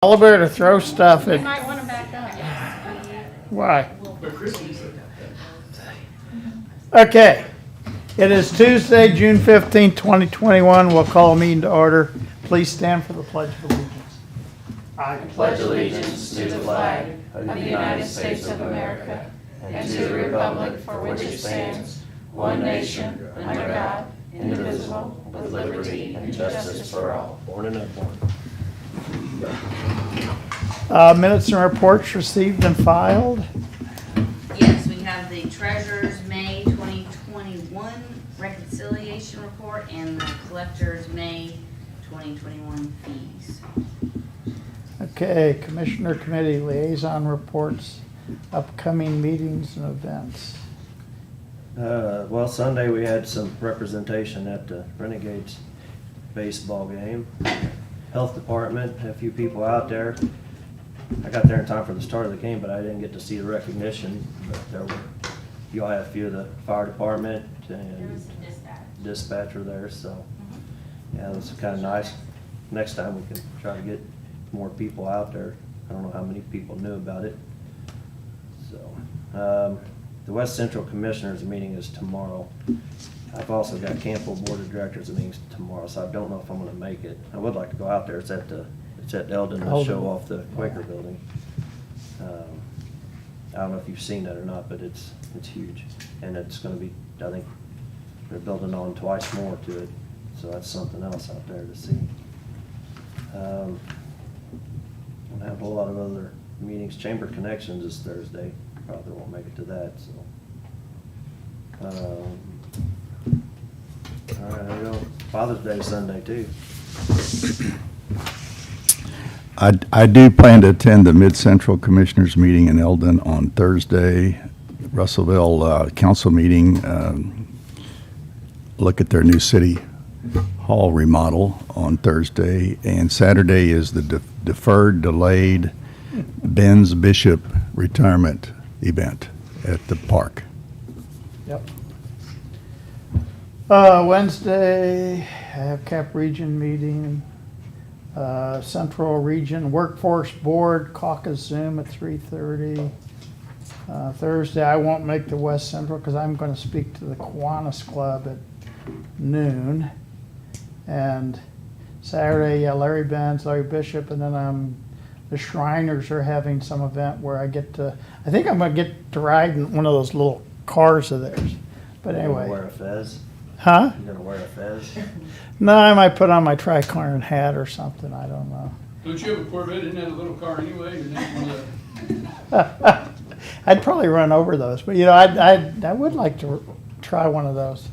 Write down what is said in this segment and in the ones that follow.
Oliver to throw stuff You at. might want to back up. Why? Okay. It is Tuesday, June 15th, 2021. We'll call a meeting to order. Please stand for the Pledge of Allegiance. I pledge allegiance to the flag of the United States of America and to the republic for which it stands, one nation, under God, indivisible, with liberty and justice for all. Born and unborn. Minutes and reports received and filed. Yes, we have the Treasurer's May 2021 reconciliation report and the Collector's May 2021 fees. Okay, Commissioner Committee Liaison Reports, upcoming meetings and events. Well, Sunday we had some representation at the Renegades baseball game. Health Department, had a few people out there. I got there in time for the start of the game, but I didn't get to see the recognition. But there were, you all had a few of the fire department and There was some dispatcher there, so yeah, it was kind of nice. Next time we can try to get more people out there. I don't know how many people knew about it. So, the West Central Commissioners meeting is tomorrow. I've also got Campbell Board of Directors meetings tomorrow, so I don't know if I'm gonna make it. I would like to go out there. It's at Eldon to show off the Quaker building. I don't know if you've seen that or not, but it's huge. And it's gonna be, I think, they're building on twice more to it, so that's something else out there to see. Don't have a whole lot of other meetings. Chamber Connections is Thursday. Probably won't make it to that, so. All right, there you go. Father's Day Sunday too. I do plan to attend the Mid-Central Commissioners meeting in Eldon on Thursday. Russellville Council meeting, look at their new city hall remodel on Thursday. And Saturday is the deferred, delayed Ben's Bishop retirement event at the park. Yep. Wednesday, I have Cap Region meeting. Central Region Workforce Board caucus Zoom at 3:30. Thursday, I won't make the West Central because I'm going to speak to the Kiwanis Club at noon. And Saturday, yeah, Larry Benz, Larry Bishop, and then the Shriners are having some event where I think I'm going to get to ride in one of those little cars of theirs. But You anyway. gonna wear a fez? Huh? You gonna wear a fez? No, I might put on my tricorn hat or something. I don't know. Don't you have a Corvette? Isn't that a little car anyway? You're not one of the... I'd probably run over those, but I would like to try one of those.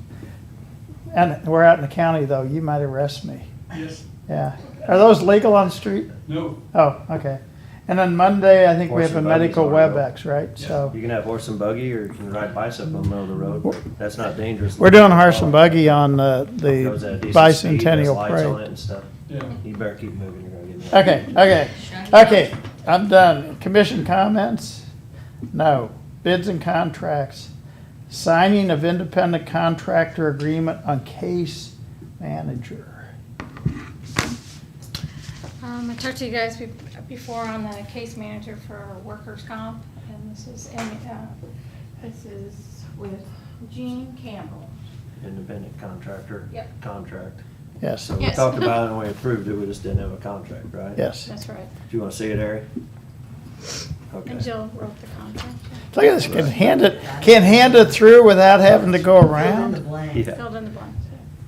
And we're out in the county though. You might arrest me. Yes. Yeah. Are those legal on the street? No. Oh, okay. And then Monday, I think we Horse have a and buggies medical are legal. WebEx, right? Yeah. So You can have horse and buggy, or you can ride bicycle in the middle of the road. But that's not dangerous. we're doing horse and buggy on Goes at a the decent speed, bicentennial has lights on it parade. and stuff. Yeah. You better keep moving, you're gonna get me. Okay. I'm done. Commission comments? No. Bids and contracts. Signing of independent contractor agreement on case manager. I talked to you guys before on the case manager for workers' comp, and this is with Gene Campbell. Independent contractor. Yep. Contract. Yes. So we Yes. talked about it and we approved it, we just didn't have a contract, right? Yes. That's right. Do you wanna see it, Harry? Okay. And Jill wrote the contract. Look at this. Can hand it through without having to go around. Yeah. Filled in the blanks.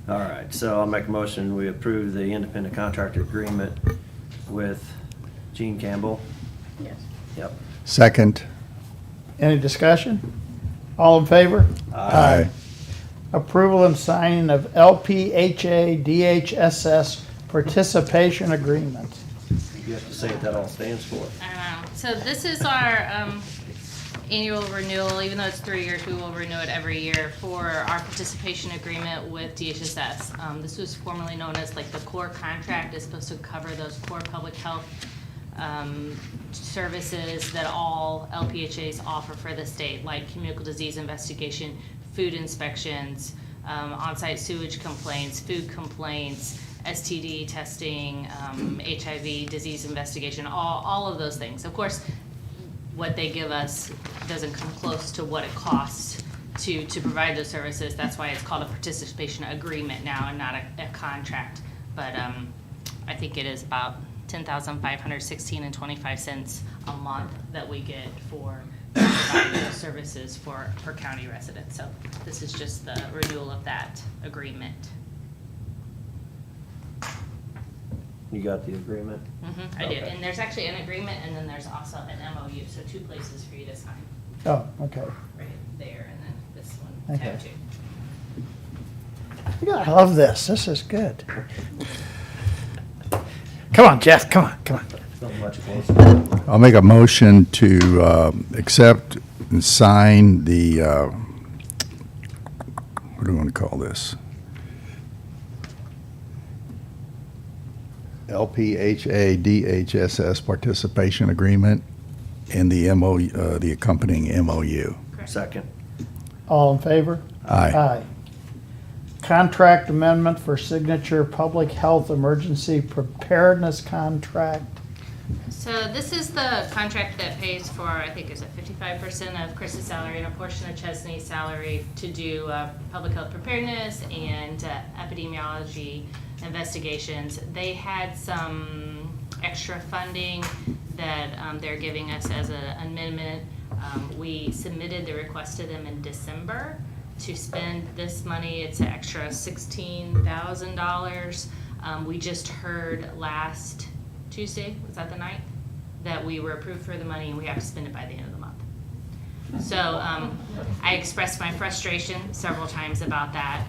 All right, so I'll make a motion, we approve the independent contractor agreement with Gene Campbell. Yes. Yep. Second. Any discussion? All in favor? Aye. Approval and signing of LPHA DHSS participation agreement. You have to say what that all stands for. I don't know. So this is our annual renewal. Even though it's 3 years, we will renew it every year for our participation agreement with DHSS. This was formerly known as like the core contract. It's supposed to cover those core public health services that all LPHAs offer for the state, like communicable disease investigation, food inspections, on-site sewage complaints, food complaints, STD testing, HIV disease investigation, all of those things. Of course, what they give us doesn't come close to what it costs to provide those services. That's why it's called a participation agreement now and not a contract. But I think it is about $10,516.25 a month that we get for providing those services for county residents. So this is just the renewal of that agreement. You got the agreement? I do. Okay. And there's actually an agreement and then there's also an MOU, so 2 places for you to sign. Oh, okay. Right there and then this one, tab Okay. 2. I love this. This is good. Come on, Jeff. Come on. Not much closer. I'll make a motion to accept and sign the, what do we want to call this? LPHA DHSS participation agreement and the MOU, the accompanying MOU. Correct. Second. All in favor? Aye. Contract amendment for signature public health emergency preparedness contract. So this is the contract that pays for, I think, is it 55% of Chris's salary and a portion of Chesney's salary to do public health preparedness and epidemiology investigations. They had some extra funding that they're giving us as an amendment. We submitted the request to them in December to spend this money. It's an extra $16,000. We just heard last Tuesday, was that the 9th, that we were approved for the money and we have to spend it by the end of the month. So I expressed my frustration several times about that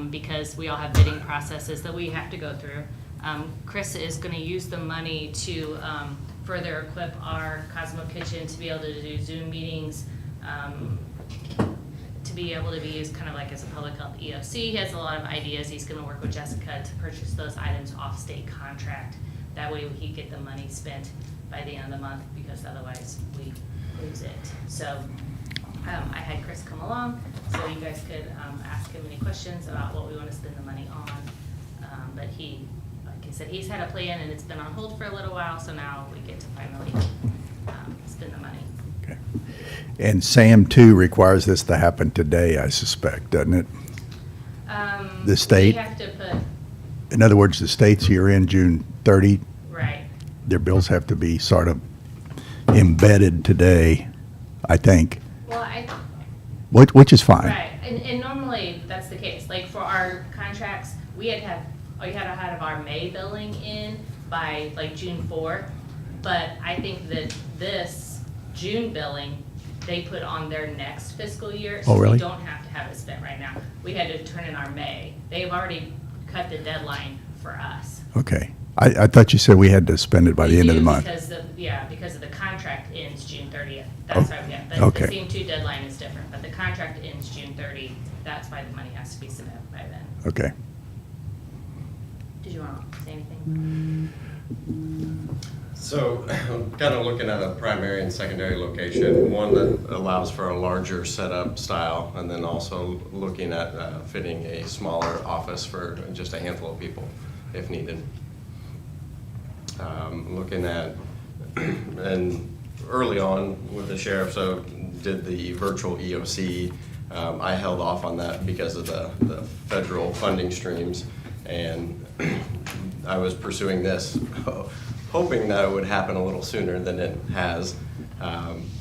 because we all have bidding processes that we have to go through. Chris is going to use the money to further equip our Cosmo Kitchen to be able to do Zoom meetings, to be able to be used kind of like as a public health EOC. He has a lot of ideas. He's going to work with Jessica to purchase those items off state contract. That way he get the money spent by the end of the month because otherwise we lose it. So I had Chris come along so you guys could ask him any questions about what we want to spend the money on. But he, like I said, he's had a plan and it's been on hold for a little while, so now we get to finally spend the money. Okay. And SAM 2 requires this to happen today, I suspect, doesn't it? The state? We have to put, In other words, the states here in June 30, right. their bills have to be sort of embedded today, I think, Well, which is fine. right, and normally that's the case. Like for our contracts, we had to have our May billing in by like June 4th. But I think that this June billing, they put on their next fiscal year. So Oh, really? we don't have to have it spent right now. We had to turn in our May. They've already cut the deadline for us. Okay. I thought you said we had to spend it by the end of the month. Because of the contract ends June 30th. That's why we have, the Okay. SAM 2 deadline is different, but the contract ends June 30. That's why the money has to be submitted by then. Okay. Did you want to say anything? So, kind of looking at a primary and secondary location, one that allows for a larger setup style, and then also looking at fitting a smaller office for just a handful of people if needed. Looking at, and early on with the sheriff, so did the virtual EOC. I held off on that because of the federal funding streams, and I was pursuing this, hoping that it would happen a little sooner than it has.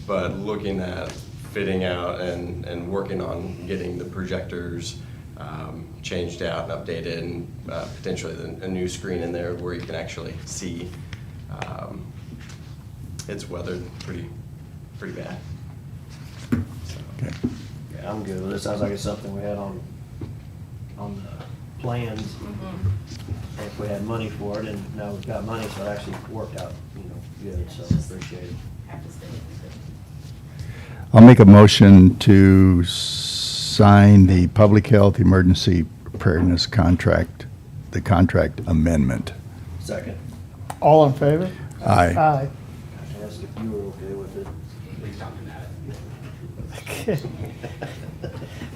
But looking at fitting out and working on getting the projectors changed out and updated, and potentially a new screen in there where you can actually see. It's weathered pretty bad. So. Okay. Yeah, I'm good with it. Sounds like it's something we had on the plans. If we had money for it, and now we've got money, so it actually worked out, good, so appreciate it. Have to stay. I'll make a motion to sign the public health emergency preparedness contract, the contract amendment. Second. All in favor? Aye. Aye. I asked if you were okay with it.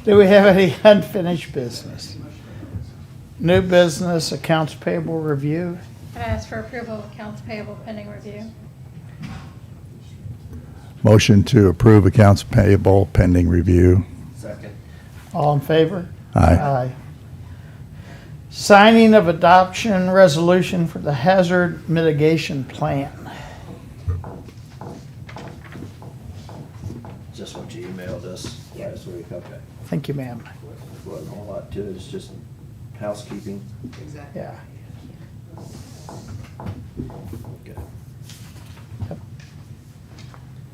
Do we have any unfinished business? New business accounts payable review. I ask for approval of accounts payable pending review. Motion to approve accounts payable pending review. Second. All in favor? Aye. Signing of adoption resolution for the hazard mitigation plan. Just what you emailed us last week, okay. Thank you, ma'am. Wasn't a whole lot to it, it's just housekeeping. Yeah. Okay.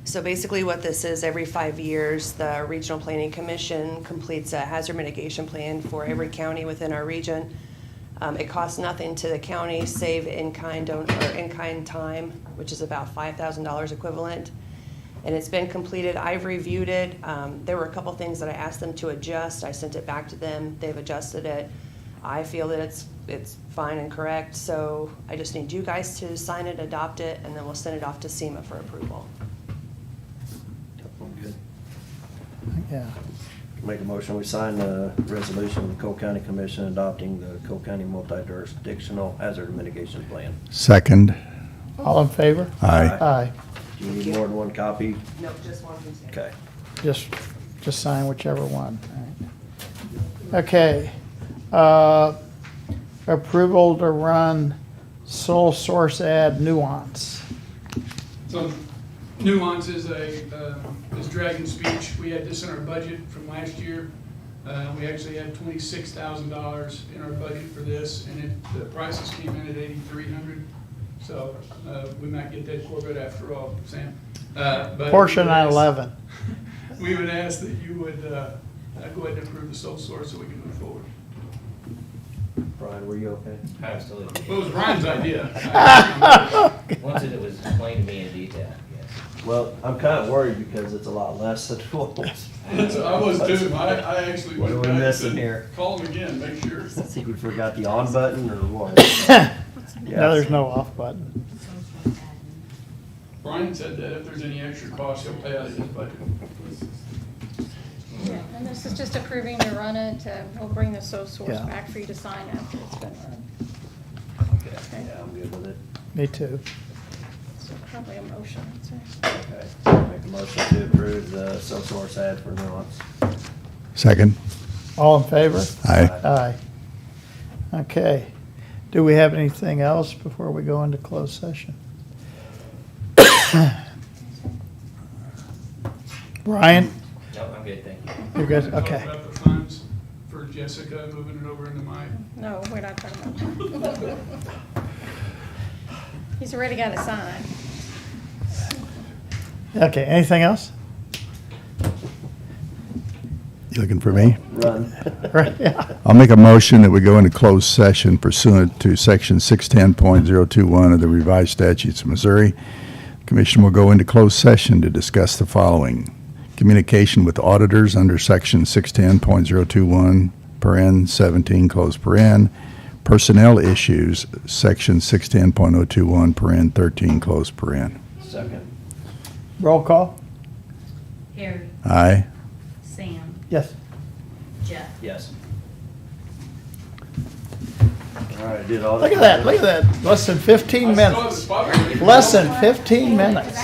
So basically what this is, every 5 years, the Regional Planning Commission completes a hazard mitigation plan for every county within our region. It costs nothing to the county, save in-kind time, which is about $5,000 equivalent. And it's been completed. I've reviewed it. There were a couple things that I asked them to adjust. I sent it back to them. They've adjusted it. I feel that it's fine and correct. So I just need you guys to sign it, adopt it, and then we'll send it off to SEMA for approval. Good. Yeah. Make a motion, we sign the resolution of the Cole County Commission adopting the Cole County multi-jurisdictional hazard mitigation plan. Second. All in favor? Aye. Aye. Do you need more than one copy? No, just one consent. Okay. Just sign whichever one. All right. Okay. Approval to run sole source ad nuance. So Nuance is is Dragon Speech. We had this in our budget from last year. We actually had $26,000 in our budget for this, and the prices came in at $8,300. So we might get that Corvette after all, Sam. But Porsche we would ask- 911. We would ask that you would go ahead and approve the sole source so we can move forward. Brian, were you okay? Absolutely. Well, it was Brian's idea. Once it was explained to me in detail, yes. Well, I'm kind of worried because it's a lot less than it was. I was too. I actually What are went we back and missing said, here? call him again, make sure. You forgot the on button or what? No, there's no off button. Brian said that if there's any extra cost, he'll pay out of his budget. Yeah, and this is just approving to run it. We'll bring the sole source Yeah. back for you to sign after it's been run. Okay, yeah, I'm good with it. Me too. So probably a motion, I'd say. Okay, make a motion to approve the sole source ad for Nuance. Second. All in favor? Aye. Aye. Okay. Do we have anything else before we go into closed session? Brian, No, I'm good, thank you. you're good? Talk Okay. about the funds for Jessica, moving it over into my, No, we're not talking about that. He's already got it signed. Okay, anything else? You looking for me? Run. Right, yeah. I'll make a motion that we go into closed session pursuant to section 610.021 of the revised statutes of Missouri. Commission will go into closed session to discuss the following: communication with auditors under section 610.021, paren 17, close paren; personnel issues, section 610.021, paren 13, close paren. Second. Roll call? Harry, Aye. Sam, Yes. Jeff. Yes. All right, I did all that. Look at that, look at that. Less than 15 I still have the minutes. spot already. Less than 15 minutes.